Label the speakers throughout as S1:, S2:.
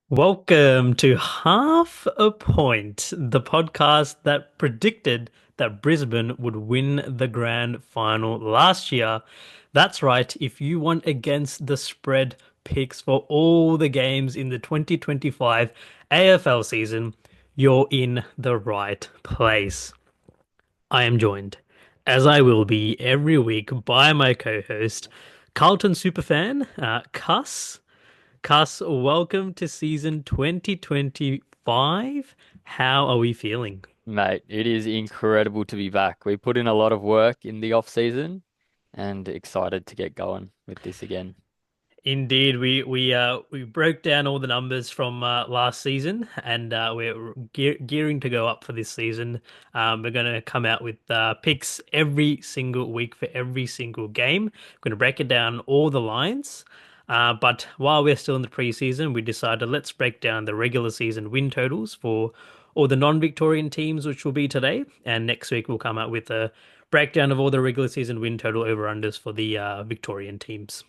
S1: Welcome to Half a Point, the podcast that predicted that Brisbane would win the grand final last year. That's right, if you went against the spread picks for all the games in the 2025 AFL season, you're in the right place. I am joined, as I will be every week, by my co-host, Carlton superfan, Cuss. Cuss, welcome to season 2025. How are we feeling?
S2: Mate, it is incredible to be back. We put in a lot of work in the off season and excited to get going with this again.
S1: Indeed, we broke down all the numbers from last season, and we're gearing to go up for this season. We're going to come out with picks every single week for every single game. We're going to break it down all the lines. But while we're still in the preseason, we decided let's break down the regular season win totals for all the non-Victorian teams, which will be today. And next week we'll come out with a breakdown of all the regular season win total over-unders for the Victorian teams.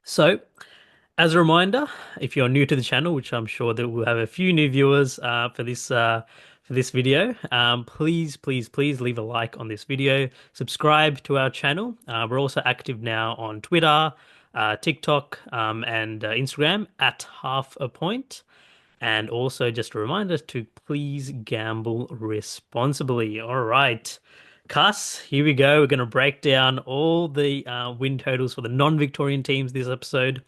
S1: So, as a reminder, if you're new to the channel, which I'm sure that we'll have a few new viewers for this video, please leave a like on this video. Subscribe to our channel. We're also active now on Twitter, TikTok, and Instagram at Half a Point. And also just a reminder to please gamble responsibly. All right. Cuss, here we go. We're going to break down all the win totals for the non-Victorian teams this episode.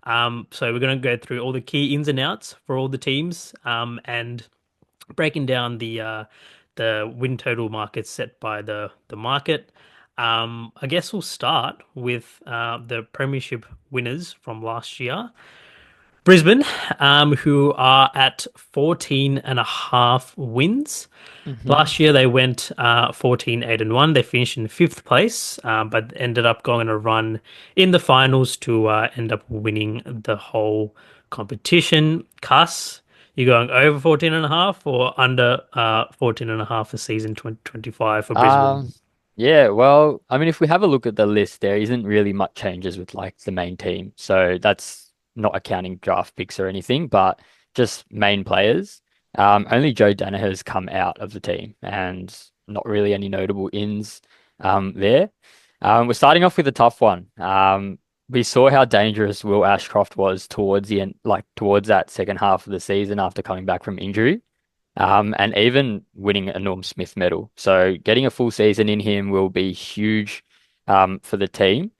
S1: So we're going to go through all the key ins and outs for all the teams, and breaking down the win total markets set by the market. I guess we'll start with the premiership winners from last year. Brisbane, who are at 14 and a half wins.
S2: Hmm.
S1: Last year they went 14, 8 and 1. They finished in fifth place, but ended up going on a run in the finals to end up winning the whole competition. Cuss, you going over 14 and a half or under 14 and a half for season 2025 for Brisbane?
S2: Um, yeah, well, I mean, if we have a look at the list, there isn't really much changes with like the main team. So that's not accounting draft picks or anything, but just main players. Only Joe Danaher's come out of the team and not really any notable ins there. We're starting off with a tough one. We saw how dangerous Will Ashcroft was towards the end, like towards that second half of the season after coming back from injury, and even winning a Norm Smith medal. So getting a full season in him will be huge for the team.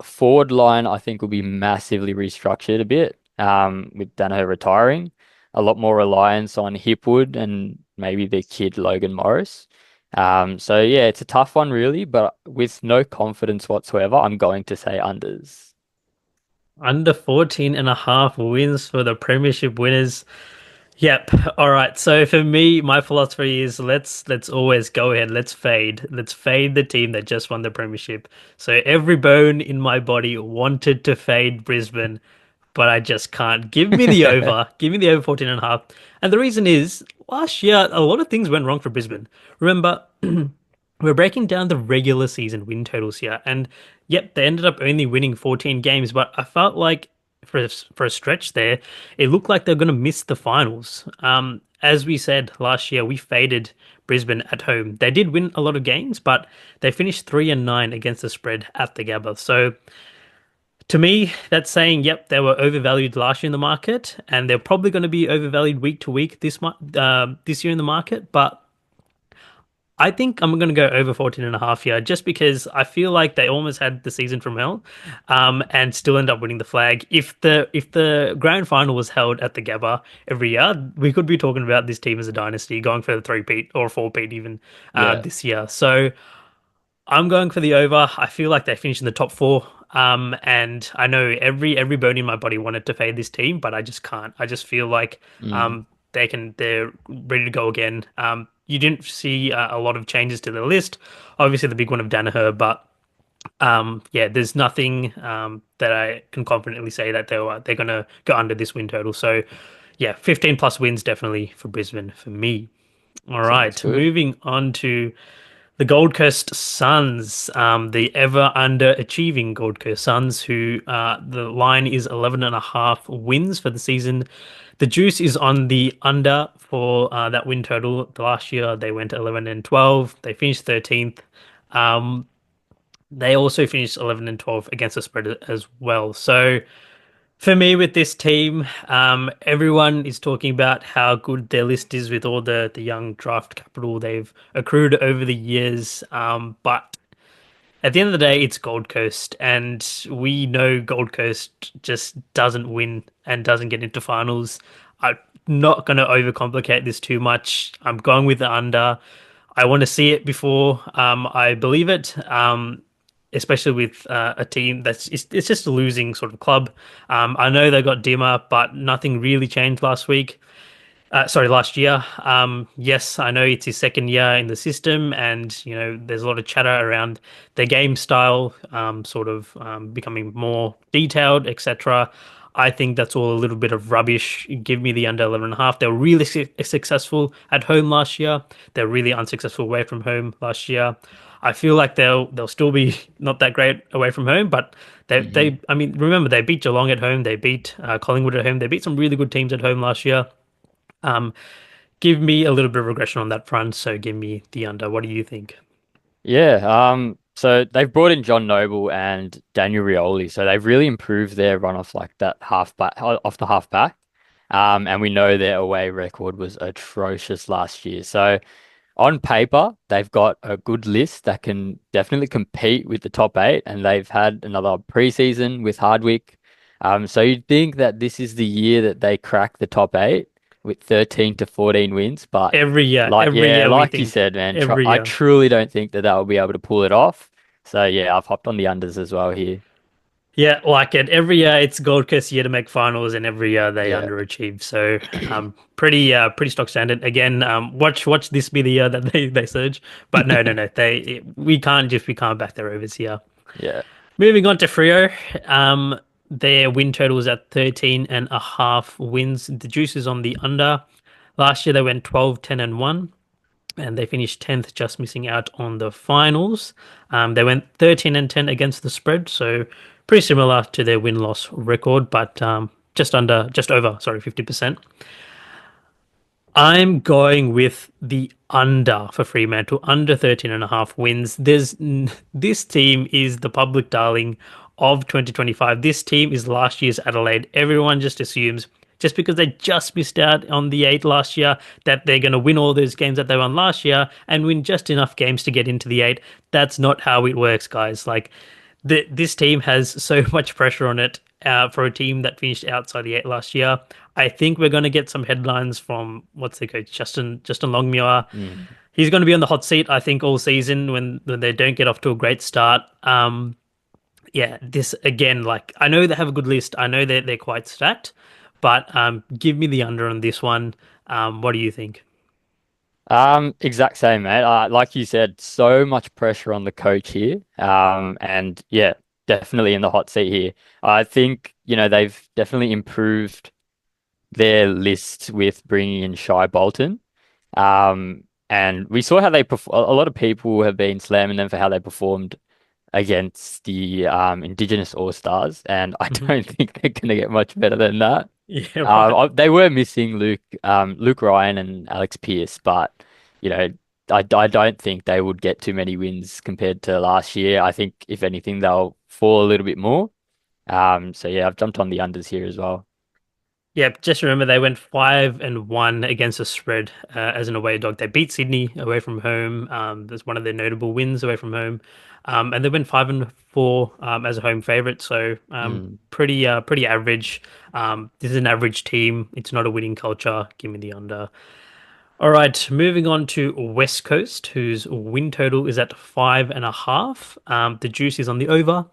S2: Forward line, I think, will be massively restructured a bit with Danaher retiring. A lot more reliance on Hipwood and maybe the kid Logan Morris. So yeah, it's a tough one really, but with no confidence whatsoever, I'm going to say unders.
S1: Under 14 and a half wins for the premiership winners. Yep. All right. So for me, my philosophy is let's always go ahead. Let's fade. Let's fade the team that just won the premiership. So every bone in my body wanted to fade Brisbane, but I just can't. Give me the over. Give me the over 14 and a half. And the reason is last year a lot of things went wrong for Brisbane. Remember, we're breaking down the regular season win totals here, and yep, they ended up only winning 14 games, but I felt like for a stretch there, it looked like they're going to miss the finals. As we said last year, we faded Brisbane at home. They did win a lot of games, but they finished 3-9 against the spread at the Gabba. So to me, that's saying, yep, they were overvalued last year in the market, and they're probably going to be overvalued week to week this year in the market, but I think I'm going to go over 14 and a half here just because I feel like they almost had the season from hell, and still end up winning the flag. If the grand final was held at the Gabba every year, we could be talking about this team as a dynasty going for the three-peat or four-peat even
S2: Yeah.
S1: this year. So I'm going for the over. I feel like they finished in the top four. And I know every bone in my body wanted to fade this team, but I just can't. I just feel like
S2: Mm.
S1: they're ready to go again. You didn't see a lot of changes to the list. Obviously, the big one of Danaher, but yeah, there's nothing that I can confidently say that they're gonna go under this win total. So yeah, 15 plus wins definitely for Brisbane for me. All
S2: Sounds
S1: right,
S2: good.
S1: moving on to The Gold Coast Suns, the ever underachieving Gold Coast Suns, who the line is 11.5 wins for the season. The juice is on the under for that win total. The last year they went 11 and 12. They finished 13th. Um, they also finished 11 and 12 against the spread as well. So for me, with this team, everyone is talking about how good their list is with all the young draft capital they've accrued over the years. But at the end of the day, it's Gold Coast, and we know Gold Coast just doesn't win and doesn't get into finals. I'm not going to overcomplicate this too much. I'm going with the under. I want to see it before I believe it. Especially with a team that's it's just a losing sort of club. I know they got dimmer, but nothing really changed last week. Sorry, last year. Yes, I know it's his second year in the system, and there's a lot of chatter around their game style, sort of becoming more detailed, etc. I think that's all a little bit of rubbish. Give me the under 11.5. They were really successful at home last year. They're really unsuccessful away from home last year. I feel like they'll still be not that great away from home, but
S2: Hmm.
S1: I mean, remember they beat Geelong at home, they beat Collingwood at home, they beat some really good teams at home last year. Um, Give me a little bit of regression on that front, so give me the under. What do you think?
S2: Yeah, so they've brought in John Noble and Daniel Rioli, so they've really improved their run off like that half back off the half back. And we know their away record was atrocious last year. So on paper, they've got a good list that can definitely compete with the top eight, and they've had another preseason with Hardwick. So you'd think that this is the year that they crack the top eight with 13 to 14 wins, but
S1: Every year we
S2: like you
S1: think
S2: said, man, tr
S1: every
S2: I
S1: year.
S2: truly don't think that they'll be able to pull it off. So yeah, I've hopped on the unders as well here.
S1: Yeah, like it. Every year it's Gold Coast year to make finals, and every year they
S2: Yeah.
S1: underachieve. So, pretty stock standard. Again, watch this be the year that they surge. But no, we can't back their overs here.
S2: Yeah.
S1: Moving on to Frio, their win total is at 13.5 wins. The juice is on the under. Last year they went 12, 10, and 1, and they finished 10th, just missing out on the finals. They went 13 and 10 against the spread, so pretty similar to their win-loss record, but just over, sorry, 50%. I'm going with the under for Fremantle, under 13.5 wins. This team is the public darling of 2025. This team is last year's Adelaide. Everyone just assumes just because they just missed out on the eight last year that they're going to win all those games that they won last year and win just enough games to get into the eight. That's not how it works, guys. Like this team has so much pressure on it for a team that finished outside the eight last year. I think we're going to get some headlines from what's the coach, Justin Longmuir.
S2: Mm.
S1: He's going to be on the hot seat, I think, all season when they don't get off to a great start. Yeah, this again, like I know they have a good list. I know they're quite stacked, but give me the under on this one. What do you think?
S2: Exact same, mate. Like you said, so much pressure on the coach here. And yeah, definitely in the hot seat here. I think, they've definitely improved their list with bringing in Shy Bolton. And we saw how they a lot of people have been slamming them for how they performed against the Indigenous All Stars, and I
S1: Mhm.
S2: don't think they're going to get much better than that.
S1: Yeah, right.
S2: They were missing Luke Ryan and Alex Pearce, but you know, I don't think they would get too many wins compared to last year. I think if anything, they'll fall a little bit more. So yeah, I've jumped on the unders here as well.
S1: Yeah, just remember they went 5 and 1 against the spread as an away dog. They beat Sydney away from home. That's one of their notable wins away from home. And they went 5 and 4 as a home favorite. So
S2: Mm.
S1: pretty average. This is an average team. It's not a winning culture. Give me the under. All right, moving on to West Coast, whose win total is at 5.5. The juice is on the over.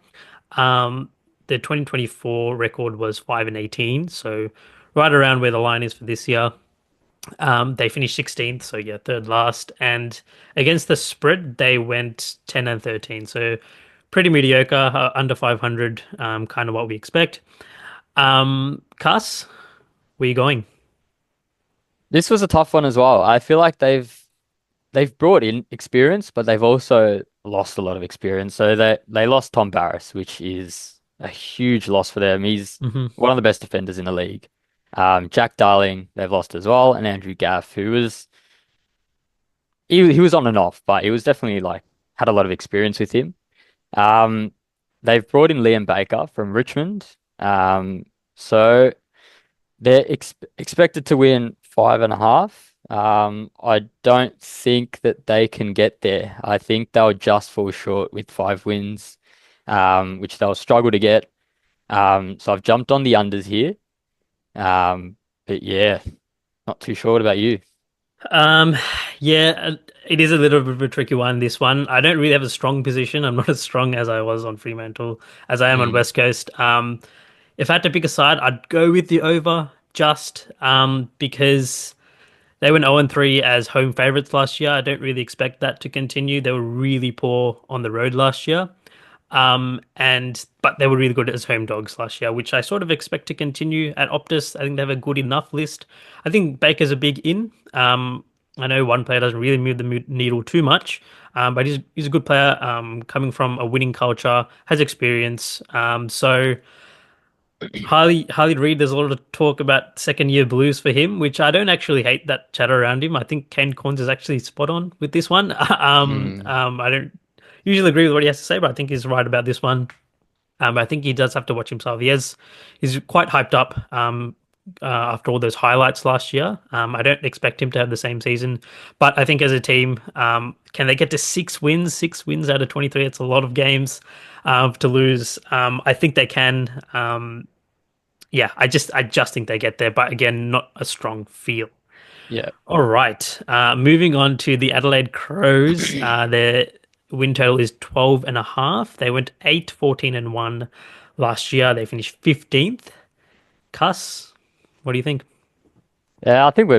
S1: Um, the 2024 record was 5 and 18, so right around where the line is for this year. They finished 16th, so yeah, third last. And against the spread, they went 10 and 13, so pretty mediocre, under 500, kind of what we expect. Cuss, where you going?
S2: This was a tough one as well. I feel like they've they've brought in experience, but they've also lost a lot of experience. So they lost Tom Barris, which is a huge loss for them. He's
S1: Hmm.
S2: one of the best defenders in the league. Jack Darling, they've lost as well, and Andrew Gaff, who was he was on and off, but he was definitely like had a lot of experience with him. Um, they've brought in Liam Baker from Richmond. So they're expected to win 5.5. I don't think that they can get there. I think they'll just fall short with 5 wins, which they'll struggle to get. So I've jumped on the unders here. Um, but yeah, not too sure. What about you?
S1: Um, yeah, it is a little bit of a tricky one, this one. I don't really have a strong position. I'm not as strong as I was on Fremantle as I am on
S2: Mm,
S1: West Coast. If I had to pick a side, I'd go with the over just because they went 0-3 as home favourites last year. I don't really expect that to continue. They were really poor on the road last year. And but they were really good as home dogs last year, which I sort of expect to continue at Optus. I think they have a good enough list. I think Baker's a big in. I know one player doesn't really move the needle too much, but he's a good player. Coming from a winning culture, has experience. So Harley Reid, there's a lot of talk about second year blues for him, which I don't actually hate that chatter around him. I think Kane Corns is actually spot on with this one.
S2: mm,
S1: I don't usually agree with what he has to say, but I think he's right about this one. I think he does have to watch himself. He's quite hyped up after all those highlights last year. I don't expect him to have the same season, but I think as a team, can they get to 6 wins? 6 wins out of 23. It's a lot of games to lose. I think they can. Yeah, I just think they get there, but again, not a strong feel.
S2: yeah.
S1: All right. Moving on to the Adelaide Crows. Their win total is 12.5. They went 8-14-1 last year. They finished 15th. Cuss, what do you think?
S2: Yeah, I think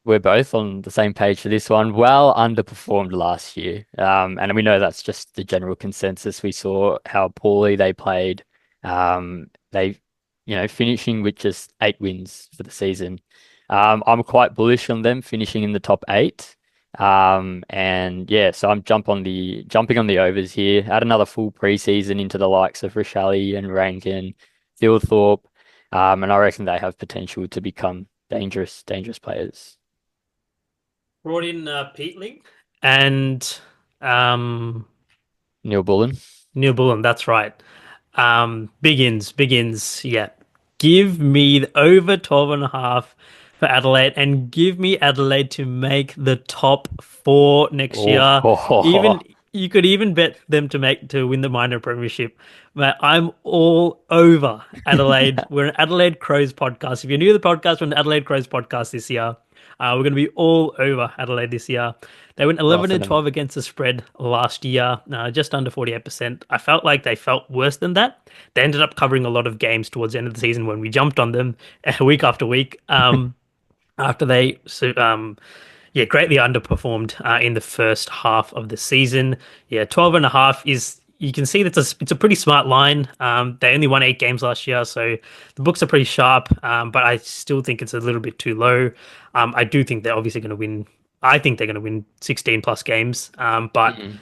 S2: we're both on the same page for this one. Well underperformed last year. And we know that's just the general consensus. We saw how poorly they played. They, finishing with just 8 wins for the season. I'm quite bullish on them finishing in the top 8. And yeah, so I'm jumping on the overs here. Add another full preseason into the likes of Rochelle and Rankin, Thilthorpe. And I reckon they have potential to become dangerous players.
S1: Brought in Peatling and um,
S2: Neil Bullen.
S1: Neil Bullen. That's right. Big ins. Yeah. Give me the over 12.5 for Adelaide and give me Adelaide to make the top four next year.
S2: Oh,
S1: Even you could even bet them to win the minor premiership. But I'm all over Adelaide. We're an Adelaide Crows podcast. If you're new to the podcast, we're an Adelaide Crows podcast this year. We're going to be all over Adelaide this year. They went 11
S2: roughing
S1: and
S2: them.
S1: 12 against the spread last year, just under 48%. I felt like they felt worse than that. They ended up covering a lot of games towards the end of the season when we jumped on them week after week. After they yeah, greatly underperformed in the first half of the season. Yeah, 12.5 is you can see it's a pretty smart line. They only won 8 games last year, so the books are pretty sharp. But I still think it's a little bit too low. I do think they're obviously going to win. I think they're going to win 16 plus games. But
S2: Mm,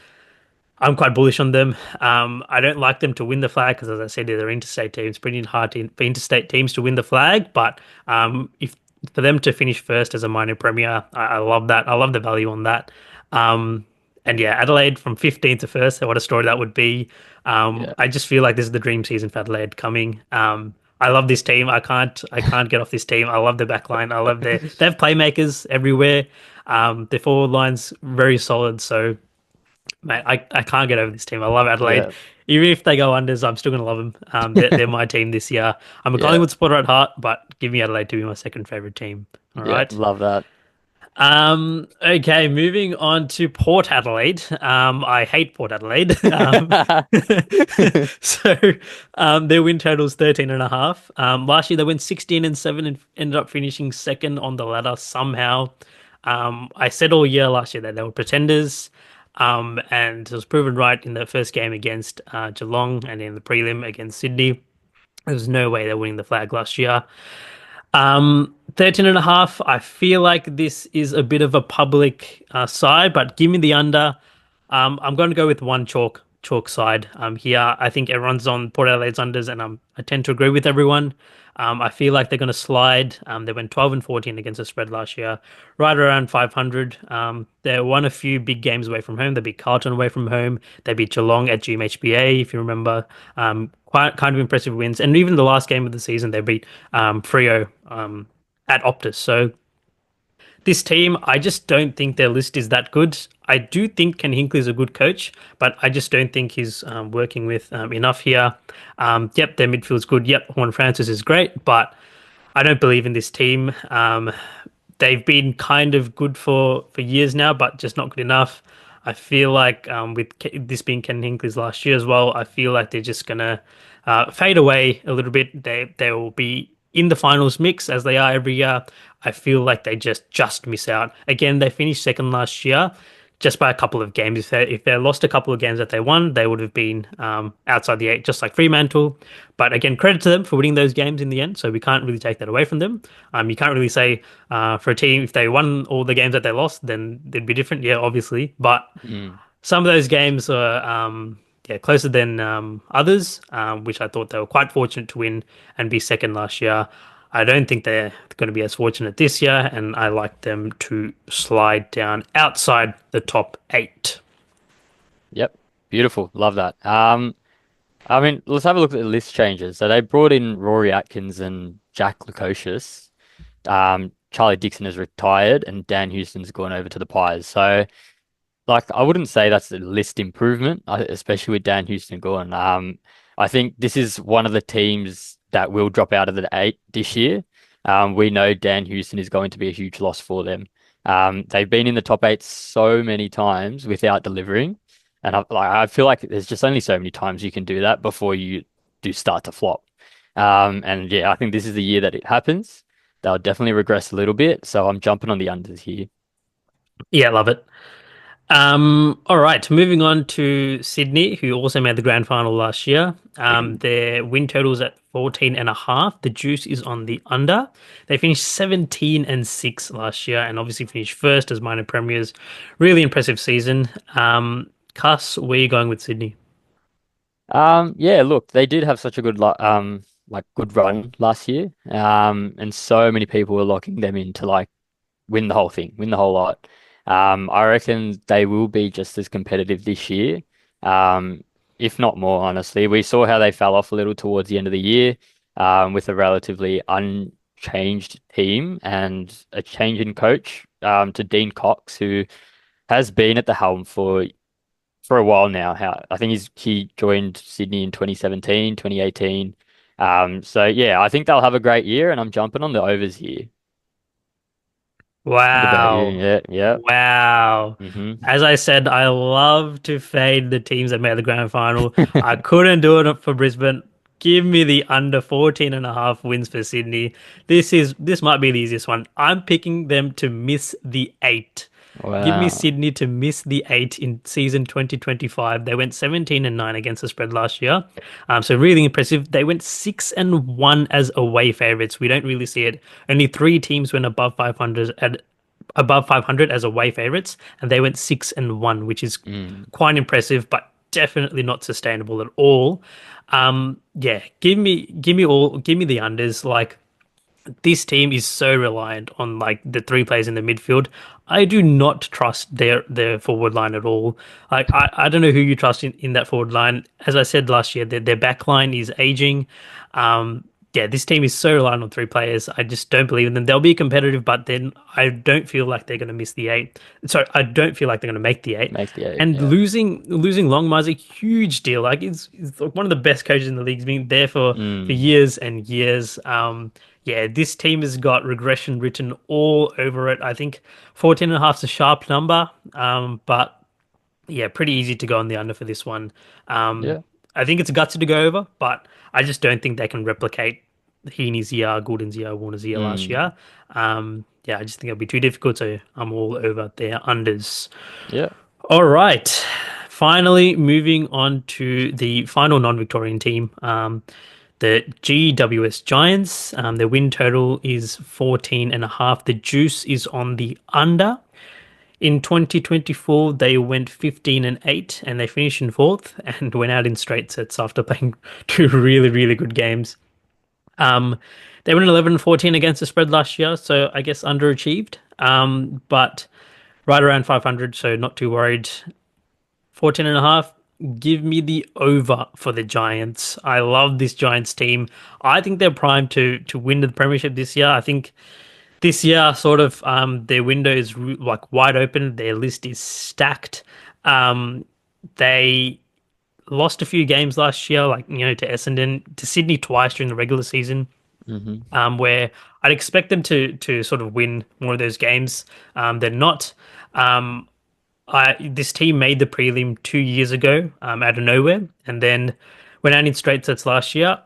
S1: I'm quite bullish on them. I don't like them to win the flag because, as I said, they're interstate teams. Pretty hard for interstate teams to win the flag. But if for them to finish first as a minor premier, I love that. I love the value on that. Um, and yeah, Adelaide from 15th to first. What a story that would be.
S2: yeah,
S1: I just feel like this is the dream season for Adelaide coming. I love this team. I can't get off this team. I love their back line. I love they have playmakers everywhere. Their forward line's very solid. So mate, I can't get over this team. I love Adelaide.
S2: yeah,
S1: Even if they go unders, I'm still going to love them. They're my team this year. I'm a
S2: yeah,
S1: Collingwood supporter at heart, but give me Adelaide to be my second favorite team. All
S2: yeah.
S1: right.
S2: Love that.
S1: Okay, moving on to Port Adelaide. I hate Port Adelaide. So, their win total is 13.5. Last year they went 16-7 and ended up finishing second on the ladder somehow. I said all year last year that they were pretenders. And it was proven right in the first game against Geelong and in the prelim against Sydney. There was no way they're winning the flag last year. 13 and a half. I feel like this is a bit of a public side, but give me the under. I'm going to go with one chalk side. Here I think everyone's on Port Adelaide's unders, and I tend to agree with everyone. I feel like they're going to slide. They went 12 and 14 against the spread last year, right around 500. They won a few big games away from home. They beat Carlton away from home. They beat Geelong at GMHBA, if you remember. Quite kind of impressive wins, and even the last game of the season, they beat Freo at Optus. So this team, I just don't think their list is that good. I do think Ken Hinkley is a good coach, but I just don't think he's working with enough here. Yep, their midfield's good. Yep, Juan Francis is great, but I don't believe in this team. They've been kind of good for years now, but just not good enough. I feel like with this being Ken Hinkley's last year as well, I feel like they're just gonna fade away a little bit. They will be in the finals mix as they are every year. I feel like they just miss out. Again, they finished second last year just by a couple of games. If they lost a couple of games that they won, they would have been outside the eight, just like Fremantle. But again, credit to them for winning those games in the end. So we can't really take that away from them. You can't really say for a team if they won all the games that they lost, then they'd be different. Yeah, obviously. But
S2: Mm.
S1: some of those games are yeah closer than others, which I thought they were quite fortunate to win and be second last year. I don't think they're going to be as fortunate this year, and I like them to slide down outside the top eight.
S2: Yep. Beautiful. Love that. I mean, let's have a look at the list changes. So they brought in Rory Atkins and Jack Lukosius. Charlie Dixon has retired and Dan Houston's gone over to the Pies. So like I wouldn't say that's a list improvement, especially with Dan Houston gone. I think this is one of the teams that will drop out of the eight this year. We know Dan Houston is going to be a huge loss for them. They've been in the top eight so many times without delivering, and I feel like there's just only so many times you can do that before you do start to flop. And yeah, I think this is the year that it happens. They'll definitely regress a little bit, so I'm jumping on the unders here.
S1: Yeah, love it. All right, moving on to Sydney, who also made the grand final last year. Their win total's at 14 and a half. The juice is on the under. They finished 17 and 6 last year and obviously finished first as minor premiers. Really impressive season. Cuss, where are you going with Sydney?
S2: Yeah, look, they did have such a good like good run last year. And so many people were locking them in to like win the whole thing, win the whole lot. I reckon they will be just as competitive this year. If not more, honestly. We saw how they fell off a little towards the end of the year, with a relatively unchanged team and a change in coach, to Dean Cox, who has been at the helm for a while now. How I think he joined Sydney in 2017, 2018. So yeah, I think they'll have a great year, and I'm jumping on the overs here. What about you?
S1: Wow.
S2: Yeah, yeah.
S1: Wow.
S2: Mm-hmm.
S1: As I said, I love to fade the teams that made the grand final. I couldn't do it for Brisbane. Give me the under 14 and a half wins for Sydney. This might be the easiest one. I'm picking them to miss the eight. Give me
S2: Wow.
S1: Sydney to miss the eight in season 2025. They went 17 and 9 against the spread last year. So really impressive. They went 6 and 1 as away favorites. We don't really see it. Only three teams went above 500 as away favorites, and they went 6 and 1, which is
S2: Mm.
S1: quite impressive, but definitely not sustainable at all. Yeah, give me the unders. Like this team is so reliant on like the three players in the midfield. I do not trust their forward line at all. Like I don't know who you trust in that forward line. As I said last year, their back line is aging. Yeah, this team is so reliant on three players. I just don't believe in them. They'll be competitive, but then I don't feel like they're going to miss the eight. Sorry, I don't feel like they're going to make the eight.
S2: Make the eight.
S1: And
S2: Yeah.
S1: losing Longmire is a huge deal. Like it's like one of the best coaches in the league. He's been there for
S2: Mm.
S1: years and years. Yeah, this team has got regression written all over it. I think 14 and a half is a sharp number, but yeah, pretty easy to go on the under for this one. Um,
S2: Yeah.
S1: I think it's gutsy to go over, but I just don't think they can replicate Heaney's year, Gordon's year, Warner's year last
S2: Mm.
S1: year. Yeah, I just think it'll be too difficult, so I'm all over their unders.
S2: Yeah.
S1: All right. Finally, moving on to the final non-Victorian team. the GWS Giants. Their win total is 14.5. The juice is on the under. In 2024, they went 15-8 and they finished in fourth and went out in straight sets after playing two really, really good games. Um, they went 11-14 against the spread last year, so I guess underachieved. But right around 500, so not too worried. 14.5. Give me the over for the Giants. I love this Giants team. I think they're primed to win the Premiership this year. I think this year, sort of, their window is like wide open. Their list is stacked. Um, they lost a few games last year, like to Essendon, to Sydney twice during the regular season.
S2: Hmm.
S1: Where I'd expect them to sort of win more of those games. They're not. Um, this team made the prelim 2 years ago, out of nowhere, and then went out in straight sets last year.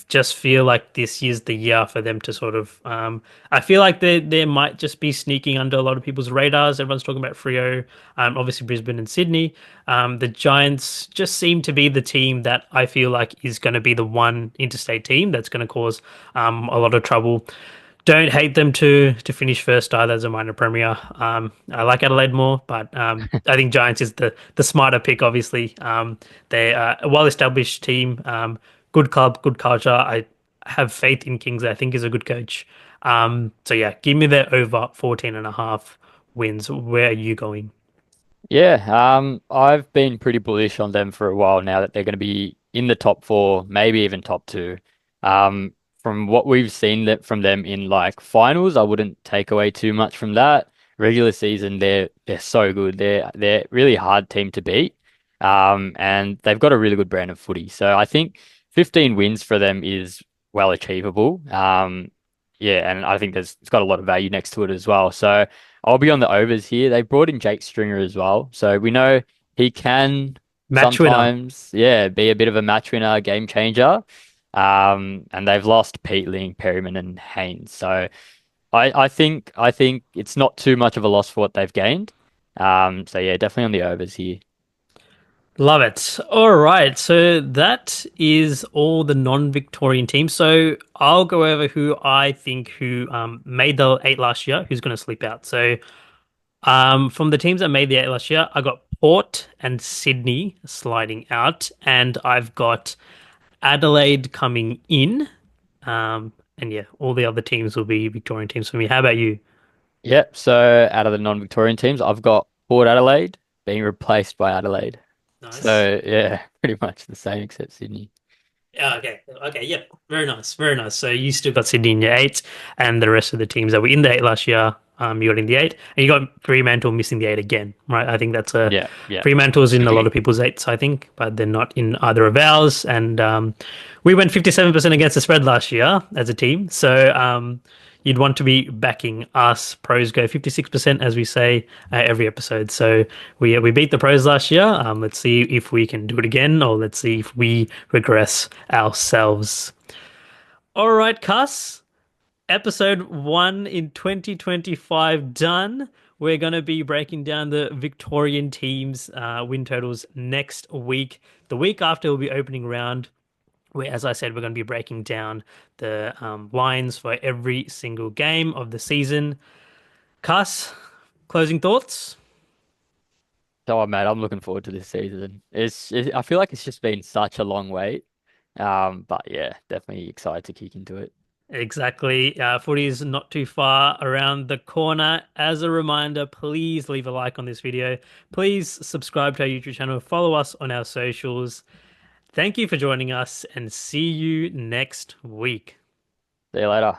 S1: Just feel like this year's the year for them to sort of. I feel like they might just be sneaking under a lot of people's radars. Everyone's talking about Freo, obviously Brisbane and Sydney. The Giants just seem to be the team that I feel like is going to be the one interstate team that's going to cause a lot of trouble. Don't hate them to finish first either as a minor premier. I like Adelaide more, but I think Giants is the smarter pick. Obviously, they are a well-established team, good club, good culture. I have faith in Kings. I think is a good coach. So yeah, give me the over 14.5 wins. Where are you going?
S2: Yeah, I've been pretty bullish on them for a while now that they're going to be in the top four, maybe even top two. From what we've seen that from them in like finals, I wouldn't take away too much from that. Regular season, they're so good. They're really hard team to beat. And they've got a really good brand of footy. So I think 15 wins for them is well achievable. Yeah, and I think it's got a lot of value next to it as well. So I'll be on the overs here. They brought in Jake Stringer as well. So we know he can
S1: Match winner.
S2: sometimes, yeah, be a bit of a match winner, game changer. And they've lost Peatling, Perryman, and Haynes. So I think it's not too much of a loss for what they've gained. So yeah, definitely on the overs here.
S1: Love it. All right. So that is all the non-Victorian teams. So I'll go over who I think who made the eight last year, who's going to sleep out. So from the teams that made the eight last year, I got Port and Sydney sliding out, and I've got Adelaide coming in. And yeah, all the other teams will be Victorian teams for me. How about you?
S2: Yep. So out of the non-Victorian teams, I've got Port Adelaide being replaced by Adelaide.
S1: Nice.
S2: So yeah, pretty much the same except Sydney.
S1: Yeah, okay. Okay, yep. Very nice. Very nice. So you still got Sydney in your eight, and the rest of the teams that were in the eight last year, you got in the eight, and you got Fremantle missing the eight again, right? I think that's a
S2: Yeah, yeah.
S1: Fremantle's in a lot of people's eights, I think, but they're not in either of ours. And we went 57% against the spread last year as a team. So you'd want to be backing us. Pros go 56%, as we say every episode. So we beat the pros last year. Let's see if we can do it again, or let's see if we regress ourselves. All right, Cuss. Episode one in 2025 done. We're going to be breaking down the Victorian teams' win totals next week. The week after will be opening round, where, as I said, we're going to be breaking down the lines for every single game of the season. Cuss, closing thoughts?
S2: Oh, mate, I'm looking forward to this season. I feel like it's just been such a long wait. But yeah, definitely excited to kick into it.
S1: Exactly. Footy is not too far around the corner. As a reminder, please leave a like on this video. Please subscribe to our YouTube channel. Follow us on our socials. Thank you for joining us and see you next week.
S2: See you later.